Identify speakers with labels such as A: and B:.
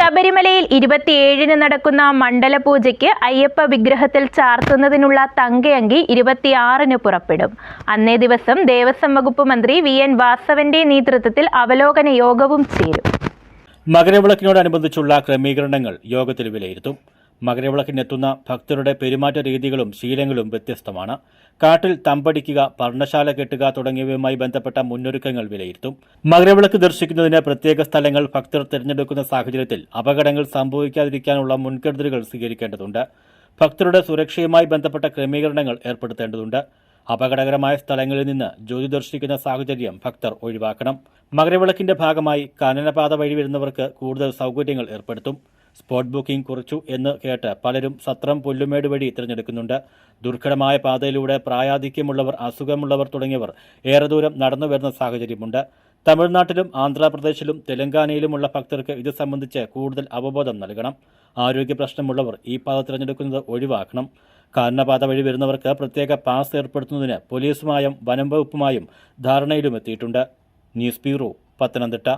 A: ശബരിമലയിൽ 27-ന് നടക്കുന്ന മണ്ഡലപൂജയ്ക്ക് അയ്യപ്പ വിഗ്രഹത്തിൽ ചാർത്തുന്നതിനുള്ള തങ്കയങ്കി 26-ന് പുറപ്പെടും. അന്നേ ദിവസം ദേവസ്വം വകുപ്പ് മന്ത്രി വി.എൻ. വാസവന്റെ നേതൃത്വത്തിൽ അവലോകന യോഗവും ചേരും.
B: മകരവിളക്കിനോടനുബന്ധിച്ചുള്ള ക്രമീകരണങ്ങൾ യോഗത്തിൽ വിലയിരുത്തും. മകരവിളക്കിനെത്തുന്ന ഭക്തരുടെ പെരുമാറ്റ രീതികളും ശീലങ്ങളും വ്യത്യസ്തമാണ്. കാട്ടിൽ തമ്പടിക്കുക, പർണശാല കെട്ടുക തുടങ്ങിയവയുമായി ബന്ധപ്പെട്ട മുന്നൊരുക്കങ്ങൾ വിലയിരുത്തും. മകരവിളക്ക് ദർശിക്കുന്നതിന് പ്രത്യേക സ്ഥലങ്ങൾ ഭക്തർ തിരഞ്ഞെടുക്കുന്ന സാഹചര്യത്തിൽ അപകടങ്ങൾ സംഭവിക്കാതിരിക്കാനുള്ള മുൻകരുതലുകൾ സ്വീകരിക്കേണ്ടതുണ്ട്. ഭക്തരുടെ സുരക്ഷയുമായി ബന്ധപ്പെട്ട ക്രമീകരണങ്ങൾ ഏർപ്പെടുത്തേണ്ടതുണ്ട്. അപകടകരമായ സ്ഥലങ്ങളിൽ നിന്ന് ജ്യോതി ദർശിക്കുന്ന സാഹചര്യം ഭക്തർ ഒഴിവാക്കണം. മകരവിളക്കിന്റെ ഭാഗമായി കാനനപാത വഴി വരുന്നവർക്ക് കൂടുതൽ സൗകര്യങ്ങൾ ഏർപ്പെടുത്തും. സ്പോട്ട് ബുക്കിംഗ് കുറച്ചു എന്ന് കേട്ട് പലരും സത്രം, പുല്ലുമേട് വഴി തിരഞ്ഞെടുക്കുന്നുണ്ട്. ദുർഘടമായ പാതയിലൂടെ പ്രായാധിക്യമുള്ളവർ, അസുഖമുള്ളവർ തുടങ്ങിയവർ ഏറെ ദൂരം നടന്നു വരുന്ന സാഹചര്യമുണ്ട്. തമിഴ്നാട്ടിലും ആന്ധ്രാപ്രദേശിലും തെലങ്കാനയിലുമുള്ള ഭക്തർക്ക് ഇത് സംബന്ധിച്ച് കൂടുതൽ അവബോധം നൽകണം. ആരോഗ്യ പ്രശ്നമുള്ളവർ ഈ പാത തിരഞ്ഞെടുക്കുന്നത് ഒഴിവാക്കണം. കാനനപാത വഴി വരുന്നവർക്ക് പ്രത്യേക പാസ് ഏർപ്പെടുത്തുന്നതിന് പോലീസുമായും വനം വകുപ്പുമായും ധാരണയിലുമെത്തിയിട്ടുണ്ട്. News bureau, Pathanamthitta.